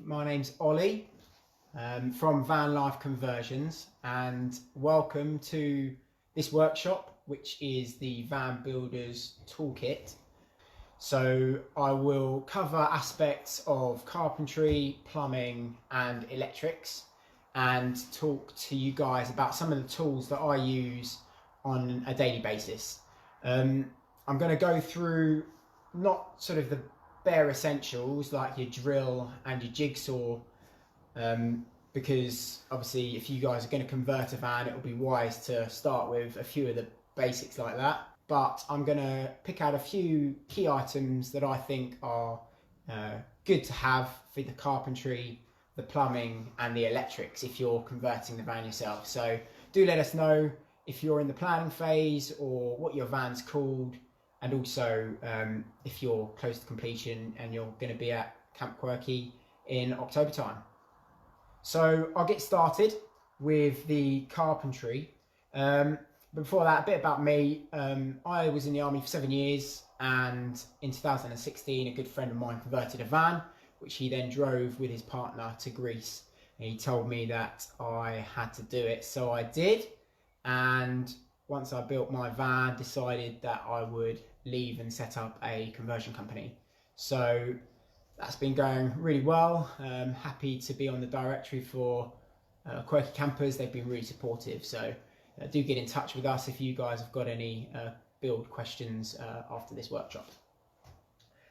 My name's Ollie from Vanlife Conversions, and welcome to this workshop, which is the Van Builder's Toolkit. So I will cover aspects of carpentry, plumbing and electrics, and talk to you guys about some of the tools that I use on a daily basis. I'm going to go through not sort of the bare essentials like your drill and your jigsaw, because obviously if you guys are going to convert a van, it will be wise to start with a few of the basics like that. But I'm going to pick out a few key items that I think are good to have for the carpentry, the plumbing and the electrics if you're converting the van yourself. So do let us know if you're in the planning phase or what your van's called, and also if you're close to completion and you're going to be at Camp Quirky in October time. So I'll get started with the carpentry. Before that, a bit about me. I was in the army for 7 years, and in 2016 a good friend of mine converted a van which he then drove with his partner to Greece, and he told me that I had to do it, so I did. And once I built my van, decided that I would leave and set up a conversion company. So that's been going really well. Happy to be on the directory for Quirky Campers. They've been really supportive, so do get in touch with us if you guys have got any build questions after this workshop.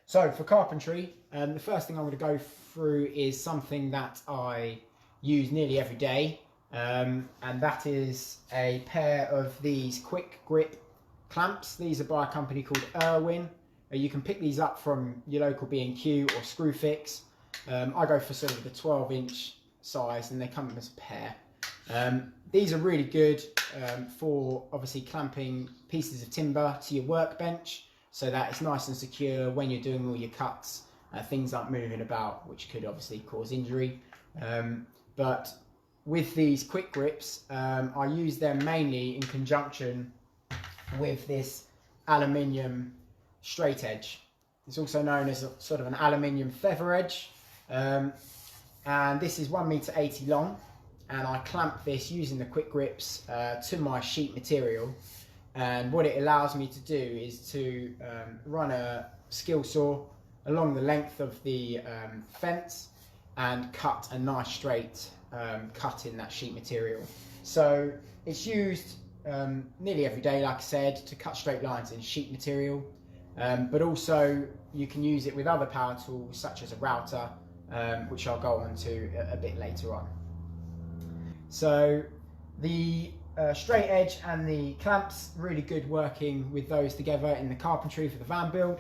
So for carpentry, the first thing I'm going to go through is something that I use nearly every day. And that is a pair of these quick grip clamps. These are by a company called Irwin. You can pick these up from your local B&Q or Screwfix. I go for sort of the 12-inch size, and they come as a pair. These are really good for obviously clamping pieces of timber to your workbench, so that it's nice and secure when you're doing all your cuts. Things aren't moving about, which could obviously cause injury. But with these quick grips, I use them mainly in conjunction with this aluminium straight edge. It's also known as a sort of an aluminium feather edge, and this is 1.80 meters long, and I clamp this using the quick grips to my sheet material. And what it allows me to do is to run a skill saw along the length of the fence and cut a nice straight cut in that sheet material. So it's used nearly every day, like I said, to cut straight lines in sheet material, but also you can use it with other power tools such as a router, which I'll go on to a bit later on. So the straight edge and the clamps, really good working with those together in the carpentry for the van build.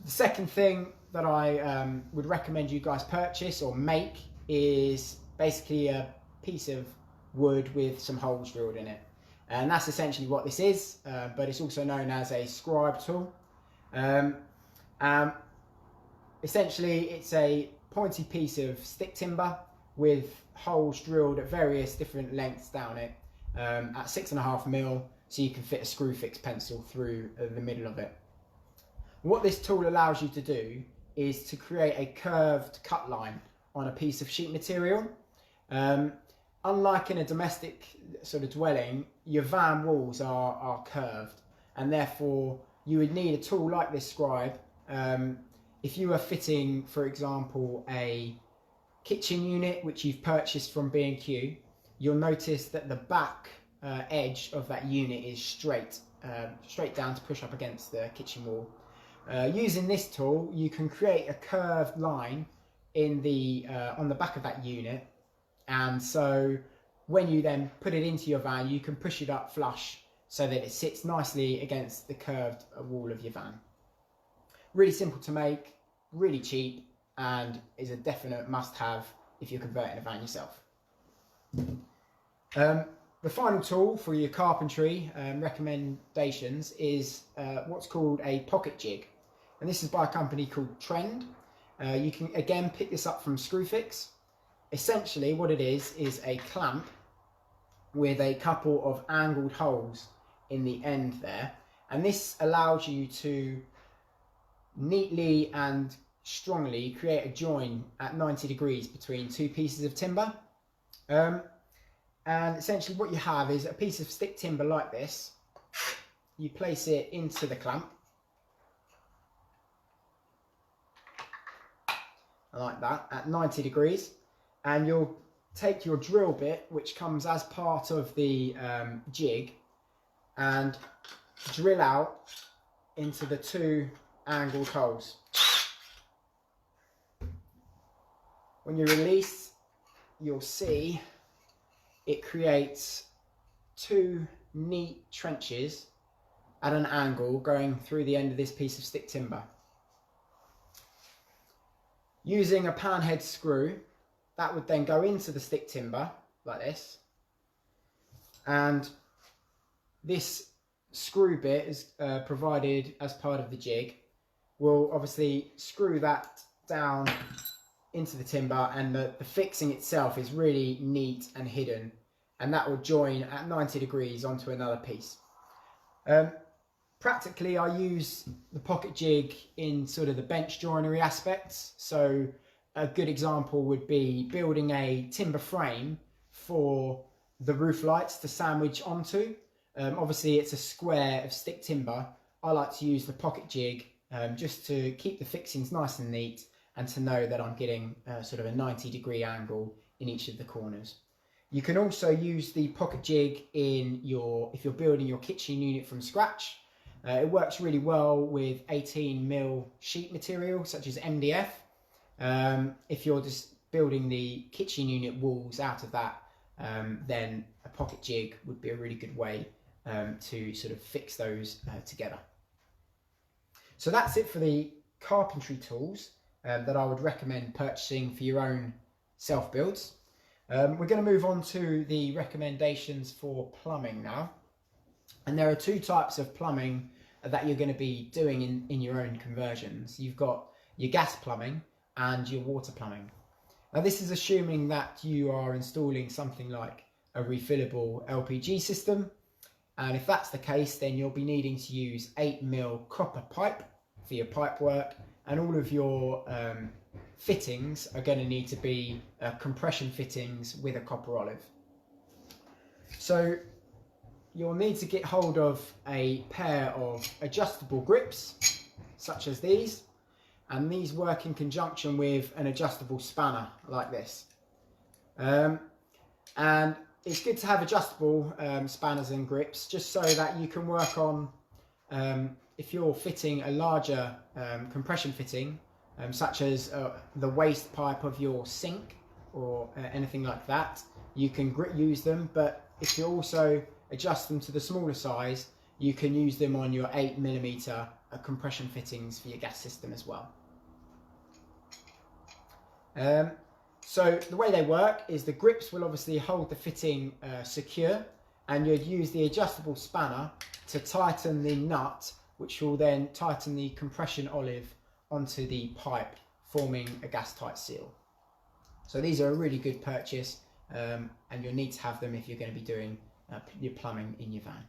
The second thing that I would recommend you guys purchase or make is basically a piece of wood with some holes drilled in it, and that's essentially what this is, but it's also known as a Scribe tool. Essentially it's a pointy piece of stick timber with holes drilled at various different lengths down it, at 6.5mm, so you can fit a Screwfix pencil through the middle of it. What this tool allows you to do is to create a curved cut line on a piece of sheet material. Unlike in a domestic sort of dwelling, your van walls are curved, and therefore you would need a tool like this Scribe. If you were fitting, for example, a kitchen unit which you've purchased from B&Q, you'll notice that the back edge of that unit is straight down to push up against the kitchen wall. Using this tool, you can create a curved line in the on the back of that unit, and so when you then put it into your van, you can push it up flush so that it sits nicely against the curved wall of your van. Really simple to make, really cheap, and is a definite must-have if you're converting a van yourself. The final tool for your carpentry recommendations is what's called a pocket jig, and this is by a company called Trend. You can again pick this up from Screwfix. Essentially what it is a clamp with a couple of angled holes in the end there, and this allows you to neatly and strongly create a join at 90 degrees between two pieces of timber. And essentially what you have is a piece of stick timber like this. You place it into the clamp, like that, at 90 degrees, and you'll take your drill bit, which comes as part of the jig, and drill out into the two angled holes. When you release, you'll see it creates two neat trenches at an angle going through the end of this piece of stick timber. Using a pan head screw, that would then go into the stick timber like this, and this screw bit is provided as part of the jig. We'll obviously screw that down into the timber, and the fixing itself is really neat and hidden, and that will join at 90 degrees onto another piece. Practically, I use the pocket jig in sort of the bench joinery aspects. So a good example would be building a timber frame for the roof lights to sandwich onto. Obviously it's a square of stick timber. I like to use the pocket jig just to keep the fixings nice and neat, and to know that I'm getting sort of a 90-degree angle in each of the corners. You can also use the pocket jig if you're building your kitchen unit from scratch. It works really well with 18mm sheet material such as MDF. If you're just building the kitchen unit walls out of that, then a pocket jig would be a really good way to sort of fix those together. So that's it for the carpentry tools that I would recommend purchasing for your own self-builds. We're going to move on to the recommendations for plumbing now. And there are two types of plumbing that you're going to be doing in your own conversions. You've got your gas plumbing and your water plumbing. Now this is assuming that you are installing something like a refillable LPG system. And if that's the case, then you'll be needing to use 8mm copper pipe for your pipe work, and all of your fittings are going to need to be compression fittings with a copper olive. So you'll need to get hold of a pair of adjustable grips, such as these, and these work in conjunction with an adjustable spanner like this. And it's good to have adjustable spanners and grips, just so that you can work on, if you're fitting a larger compression fitting, such as the waste pipe of your sink or anything like that, you can use them. But if you also adjust them to the smaller size, you can use them on your 8mm compression fittings for your gas system as well. So the way they work is the grips will obviously hold the fitting secure, and you'd use the adjustable spanner to tighten the nut, which will then tighten the compression olive onto the pipe, forming a gas tight seal. So these are a really good purchase, and you'll need to have them if you're going to be doing your plumbing in your van.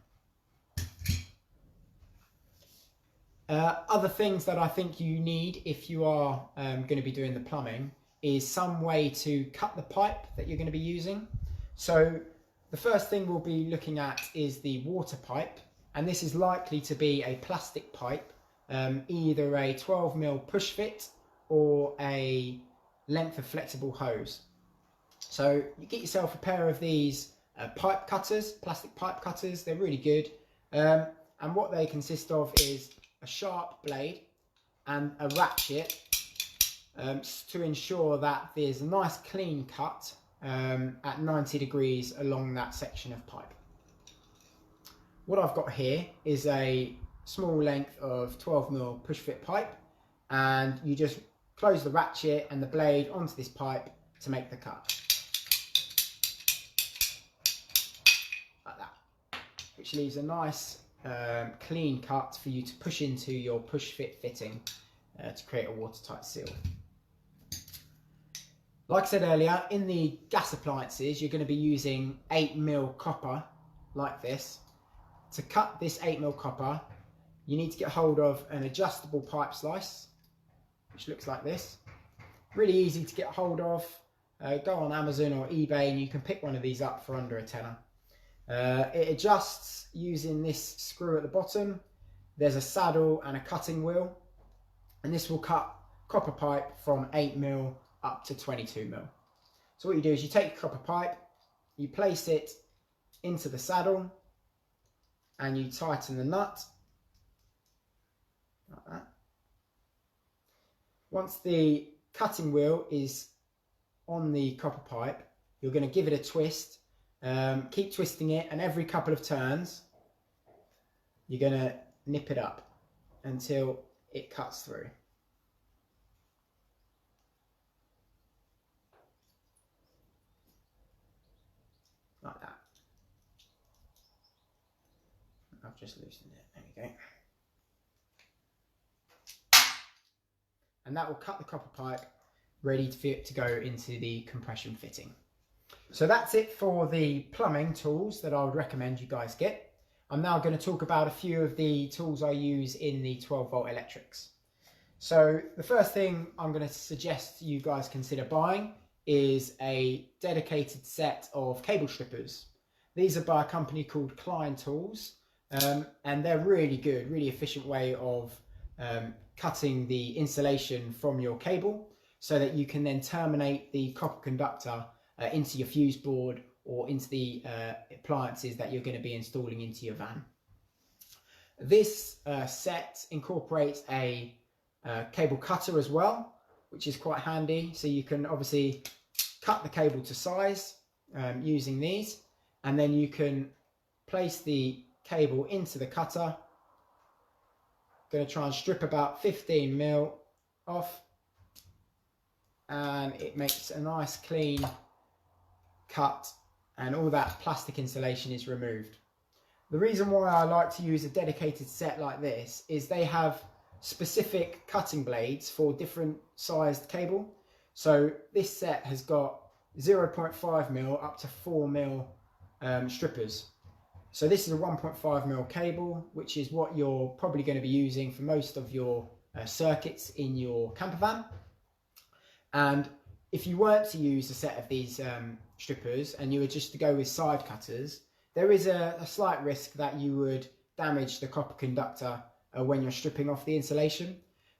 Other things that I think you need if you are going to be doing the plumbing is some way to cut the pipe that you're going to be using. So the first thing we'll be looking at is the water pipe, and this is likely to be a plastic pipe, either a 12mm push fit or a length of flexible hose. So you get yourself a pair of these pipe cutters, plastic pipe cutters. They're really good, and what they consist of is a sharp blade and a ratchet to ensure that there's a nice clean cut at 90 degrees along that section of pipe. What I've got here is a small length of 12mm push fit pipe, and you just close the ratchet and the blade onto this pipe to make the cut. Like that. Which leaves a nice clean cut for you to push into your push fit fitting to create a watertight seal. Like I said earlier, in the gas appliances you're going to be using 8mm copper like this. To cut this 8mm copper, you need to get hold of an adjustable pipe slice, which looks like this. Really easy to get hold of. Go on Amazon or eBay and you can pick one of these up for under a tenner. It adjusts using this screw at the bottom. There's a saddle and a cutting wheel, and this will cut copper pipe from 8mm up to 22mm. So what you do is you take your copper pipe, you place it into the saddle and you tighten the nut like that. Once the cutting wheel is on the copper pipe, you're going to give it a twist. Keep twisting it, and every couple of turns you're going to nip it up until it cuts through. Like that. I've just loosened it. There we go. And that will cut the copper pipe ready to go into the compression fitting. So that's it for the plumbing tools that I would recommend you guys get. I'm now going to talk about a few of the tools I use in the 12-volt electrics. So the first thing I'm going to suggest you guys consider buying is a dedicated set of cable strippers. These are by a company called Klein Tools, and they're really good, really efficient way of cutting the insulation from your cable so that you can then terminate the copper conductor into your fuse board or into the appliances that you're going to be installing into your van. This set incorporates a cable cutter as well, which is quite handy. So you can obviously cut the cable to size using these, and then you can place the cable into the cutter. Going to try and strip about 15mm off, and it makes a nice clean cut, and all that plastic insulation is removed. The reason why I like to use a dedicated set like this is they have specific cutting blades for different sized cable. So this set has got 0.5mm up to 4mm strippers. So this is a 1.5mm cable, which is what you're probably going to be using for most of your circuits in your camper van. And if you weren't to use a set of these strippers and you were just to go with side cutters, there is a slight risk that you would damage the copper conductor when you're stripping off the insulation.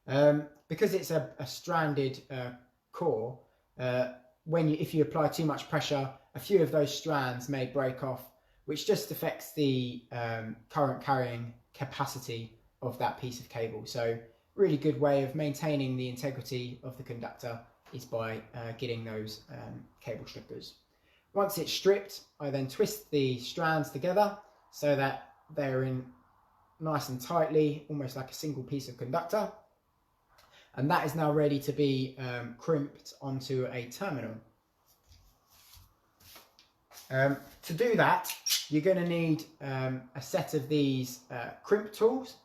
Because it's a stranded core, if you apply too much pressure, a few of those strands may break off, which just affects the current carrying capacity of that piece of cable. So really good way of maintaining the integrity of the conductor is by getting those cable strippers. Once it's stripped, I then twist the strands together so that they're in nice and tightly, almost like a single piece of conductor. And that is now ready to be crimped onto a terminal. To do that, you're going to need a set of these crimp tools.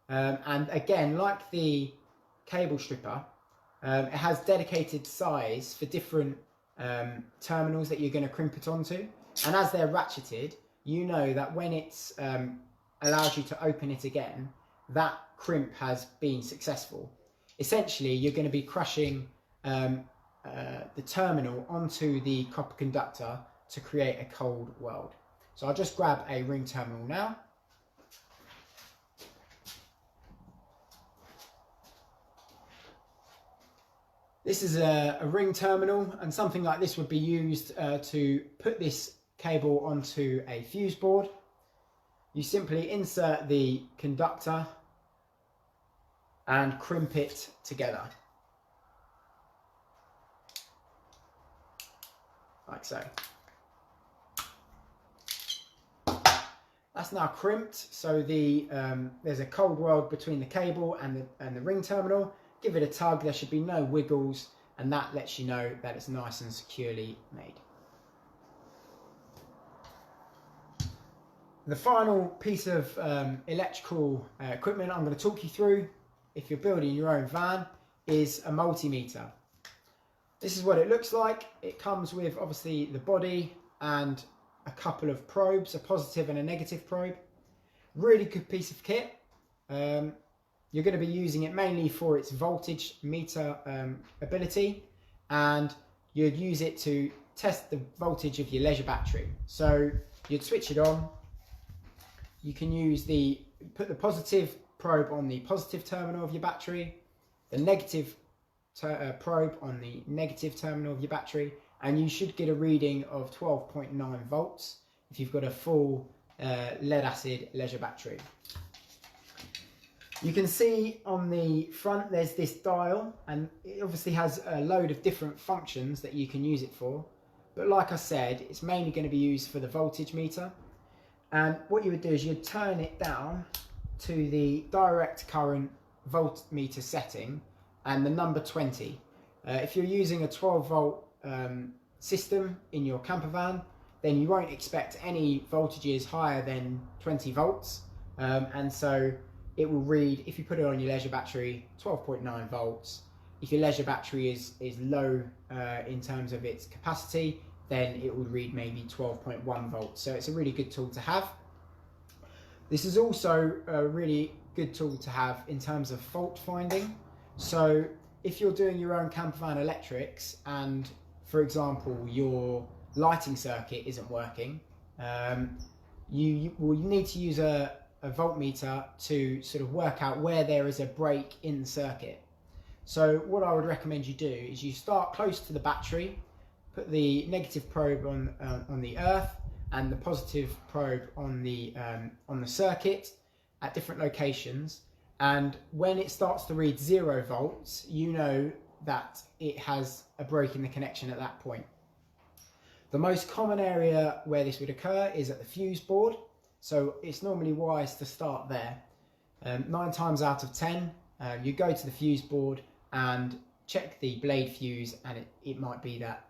And again, like the cable stripper, it has dedicated size for different terminals that you're going to crimp it onto. And as they're ratcheted, you know that when it's allows you to open it again, that crimp has been successful. Essentially, you're going to be crushing the terminal onto the copper conductor to create a cold weld. So I'll just grab a ring terminal now. This is a ring terminal, and something like this would be used to put this cable onto a fuse board. You simply insert the conductor and crimp it together, like so. That's now crimped, so there's a cold weld between the cable and the ring terminal. Give it a tug, there should be no wiggles, and that lets you know that it's nice and securely made. The final piece of electrical equipment I'm going to talk you through, if you're building your own van, is a multimeter. This is what it looks like. It comes with obviously the body and a couple of probes, a positive and a negative probe. Really good piece of kit. you're going to be using it mainly for its voltage meter ability, and you'd use it to test the voltage of your leisure battery. So you'd switch it on. You can put the positive probe on the positive terminal of your battery, the negative probe on the negative terminal of your battery, and you should get a reading of 12.9 volts if you've got a full lead acid leisure battery. You can see on the front there's this dial, and it obviously has a load of different functions that you can use it for, but like I said, it's mainly going to be used for the voltage meter. And what you would do is you'd turn it down to the direct current voltmeter setting and the number 20. If you're using a 12 volt system in your camper van, then you won't expect any voltages higher than 20 volts. And so it will read, if you put it on your leisure battery, 12.9 volts. If your leisure battery is low in terms of its capacity, then it would read maybe 12.1 volts. So it's a really good tool to have. This is also a really good tool to have in terms of fault finding. So if you're doing your own camper van electrics and, for example, your lighting circuit isn't working, you need to use a voltmeter to sort of work out where there is a break in the circuit. So what I would recommend you do is you start close to the battery, put the negative probe on the earth and the positive probe on the circuit at different locations, and when it starts to read 0 volts, you know that it has a break in the connection at that point. The most common area where this would occur is at the fuse board, so it's normally wise to start there. 9 times out of 10, you go to the fuse board and check the blade fuse, and it might be that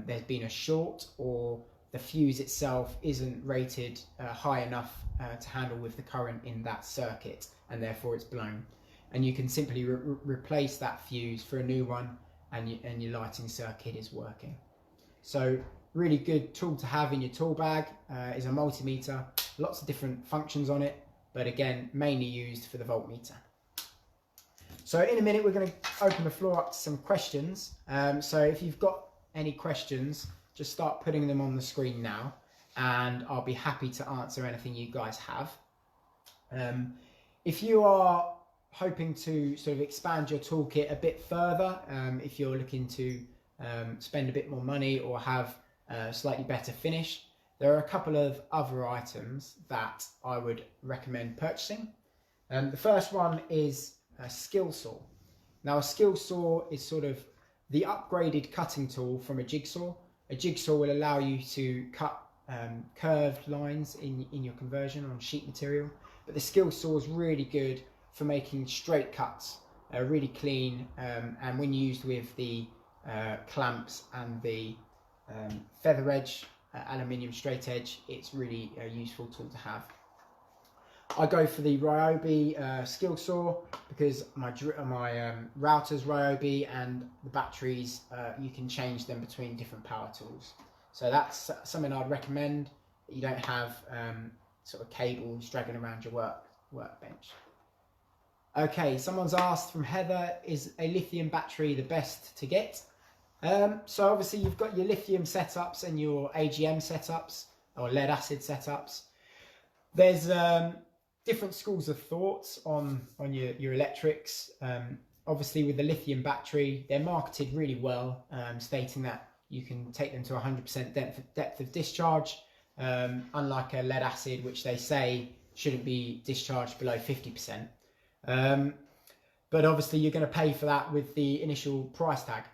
there's been a short, or the fuse itself isn't rated high enough to handle with the current in that circuit, and therefore it's blown. And you can simply replace that fuse for a new one, and your lighting circuit is working. So really good tool to have in your tool bag is a multimeter. Lots of different functions on it, but again, mainly used for the voltmeter. So in a minute, we're going to open the floor up to some questions. So if you've got any questions, just start putting them on the screen now, and I'll be happy to answer anything you guys have. If you are hoping to sort of expand your toolkit a bit further, if you're looking to spend a bit more money or have a slightly better finish, there are a couple of other items that I would recommend purchasing. The first one is a skill saw. Now, a skill saw is sort of the upgraded cutting tool from a jigsaw. A jigsaw will allow you to cut curved lines in your conversion on sheet material, but the skill saw is really good for making straight cuts, really clean, and when used with the clamps and the feather edge, aluminium straight edge, it's really a useful tool to have. I go for the Ryobi skill saw because my router's Ryobi, and the batteries, you can change them between different power tools. So that's something I'd recommend, that you don't have sort of cables dragging around your workbench. Okay, someone's asked from Heather, is a lithium battery the best to get? So obviously you've got your lithium setups and your AGM setups, or lead acid setups. There's different schools of thoughts on your electrics. Obviously with the lithium battery, they're marketed really well, stating that you can take them to 100% depth of discharge, unlike a lead acid, which they say shouldn't be discharged below 50%. But obviously you're going to pay for that with the initial price tag.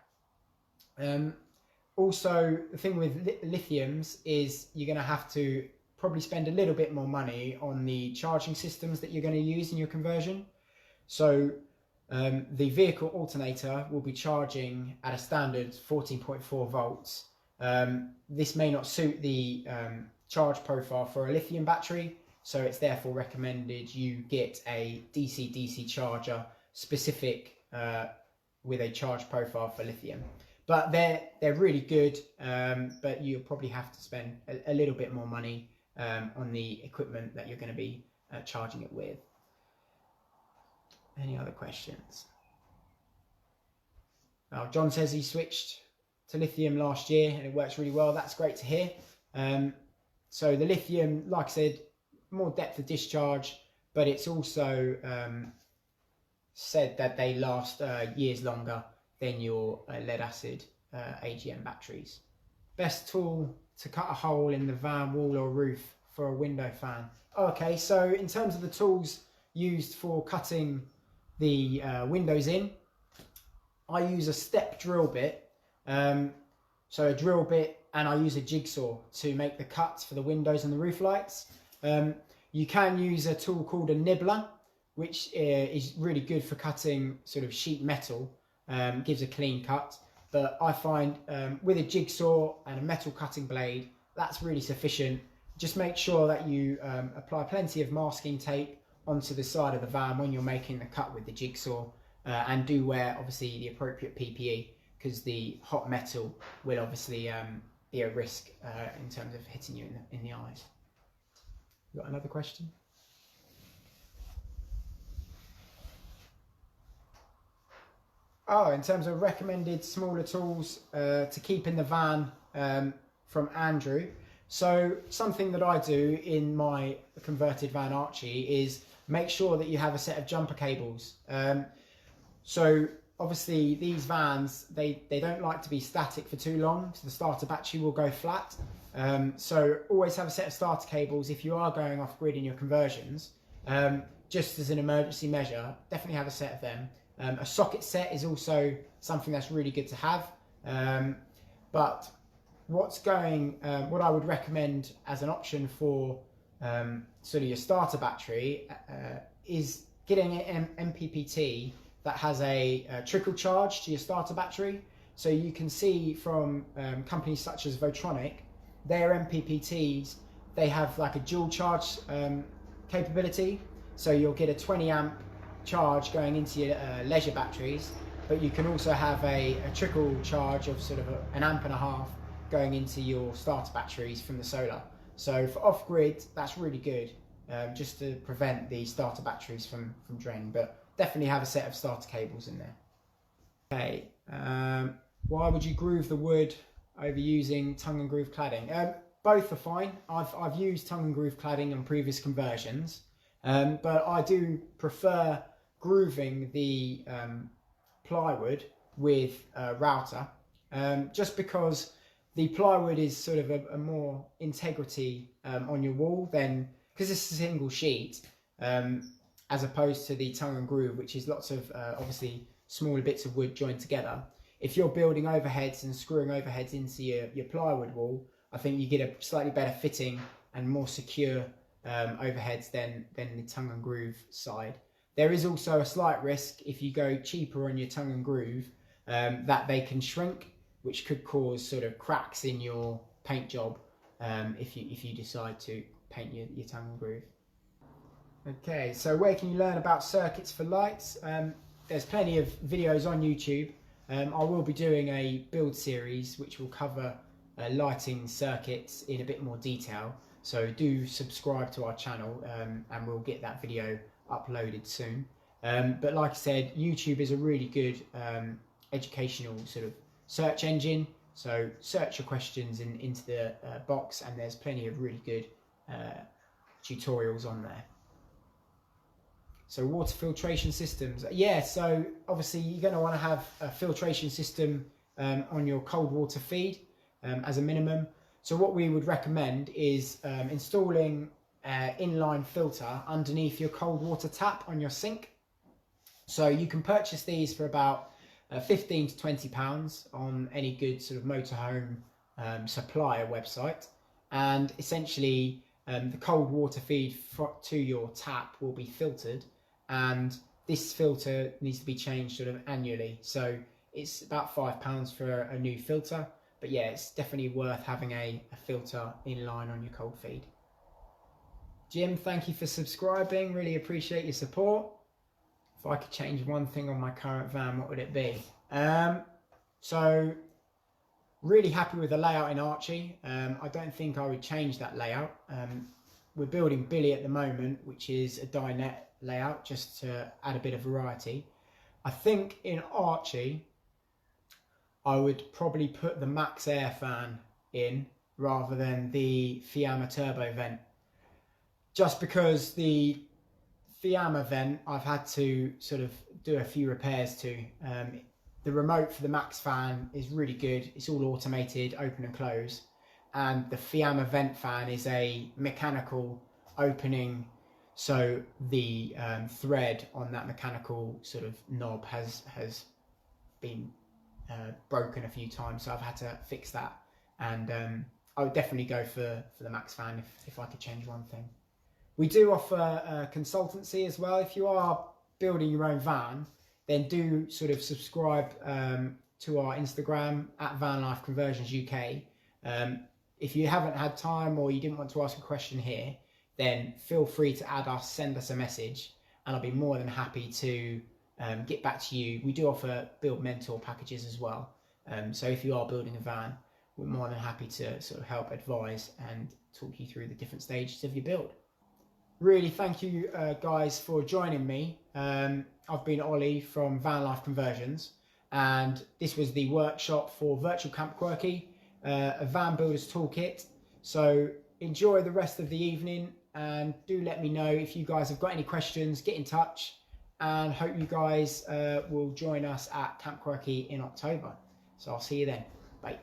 Also, the thing with lithiums is you're going to have to probably spend a little bit more money on the charging systems that you're going to use in your conversion. So the vehicle alternator will be charging at a standard 14.4 volts. This may not suit the charge profile for a lithium battery, so it's therefore recommended you get a DC-DC charger specific with a charge profile for lithium. But they're really good, but you'll probably have to spend a little bit more money on the equipment that you're going to be charging it with. Any other questions? Now, John says he switched to lithium last year and it works really well. That's great to hear. So the lithium, like I said, more depth of discharge, but it's also said that they last years longer than your lead acid AGM batteries. Best tool to cut a hole in the van wall or roof for a window fan. Okay, so in terms of the tools used for cutting the windows in, I use a step drill bit. So a drill bit, and I use a jigsaw to make the cuts for the windows and the roof lights. You can use a tool called a nibbler, which is really good for cutting sort of sheet metal, gives a clean cut. But I find with a jigsaw and a metal cutting blade, that's really sufficient. Just make sure that you apply plenty of masking tape onto the side of the van when you're making the cut with the jigsaw, and do wear obviously the appropriate PPE, because the hot metal will obviously be a risk in terms of hitting you in the eyes. You got another question? Oh, in terms of recommended smaller tools to keep in the van from Andrew. So something that I do in my converted van Archie is make sure that you have a set of jumper cables. So obviously these vans, they don't like to be static for too long, so the starter battery will go flat. So always have a set of starter cables if you are going off grid in your conversions. Just as an emergency measure, definitely have a set of them. A socket set is also something that's really good to have. But what I would recommend as an option for sort of your starter battery is getting an MPPT that has a trickle charge to your starter battery. So you can see from companies such as Votronic, their MPPTs, they have like a dual charge capability. So you'll get a 20 amp charge going into your leisure batteries, but you can also have a trickle charge of sort of an amp and a half going into your starter batteries from the solar. So for off-grid, that's really good, just to prevent the starter batteries from draining, but definitely have a set of starter cables in there. Okay, why would you groove the wood over using tongue and groove cladding? Both are fine. I've used tongue and groove cladding on previous conversions, but I do prefer grooving the plywood with a router, just because the plywood is sort of a more integrity on your wall than, because it's a single sheet, as opposed to the tongue and groove, which is lots of obviously smaller bits of wood joined together. If you're building overheads and screwing overheads into your plywood wall, I think you get a slightly better fitting and more secure overheads than the tongue and groove side. There is also a slight risk if you go cheaper on your tongue and groove that they can shrink, which could cause sort of cracks in your paint job if you decide to paint your tongue and groove. Okay, so where can you learn about circuits for lights? There's plenty of videos on YouTube. I will be doing a build series which will cover lighting circuits in a bit more detail, so do subscribe to our channel and we'll get that video uploaded soon. But like I said, YouTube is a really good educational sort of search engine, so search your questions into the box and there's plenty of really good tutorials on there. So water filtration systems, yeah, so obviously you're going to want to have a filtration system on your cold water feed as a minimum. So what we would recommend is installing inline filter underneath your cold water tap on your sink. So you can purchase these for about 15 to 20 pounds on any good sort of motorhome supplier website, and essentially the cold water feed to your tap will be filtered, and this filter needs to be changed sort of annually. So it's about £5 for a new filter, but yeah, it's definitely worth having a filter in line on your cold feed. Jim, thank you for subscribing, really appreciate your support. If I could change one thing on my current van, what would it be? So really happy with the layout in Archie. I don't think I would change that layout. We're building Billy at the moment, which is a dinette layout just to add a bit of variety. I think in Archie, I would probably put the max air fan in rather than the Fiamma turbo vent. Just because the Fiamma vent, I've had to sort of do a few repairs to. The remote for the max fan is really good. It's all automated, open and close. And the Fiamma vent fan is a mechanical opening. So the thread on that mechanical sort of knob has been broken a few times. So I've had to fix that. And I would definitely go for the max fan if I could change one thing. We do offer consultancy as well. If you are building your own van, then do sort of subscribe to our Instagram at Vanlife Conversions UK. If you haven't had time or you didn't want to ask a question here, then feel free to add us, send us a message, and I'll be more than happy to get back to you. We do offer build mentor packages as well. So if you are building a van, we're more than happy to sort of help advise and talk you through the different stages of your build. Really, thank you guys for joining me. I've been Ollie from Vanlife Conversions, and this was the workshop for Virtual Camp Quirky, a van builder's toolkit. So enjoy the rest of the evening, and do let me know if you guys have got any questions. Get in touch, and hope you guys will join us at Camp Quirky in October. So I'll see you then. Bye.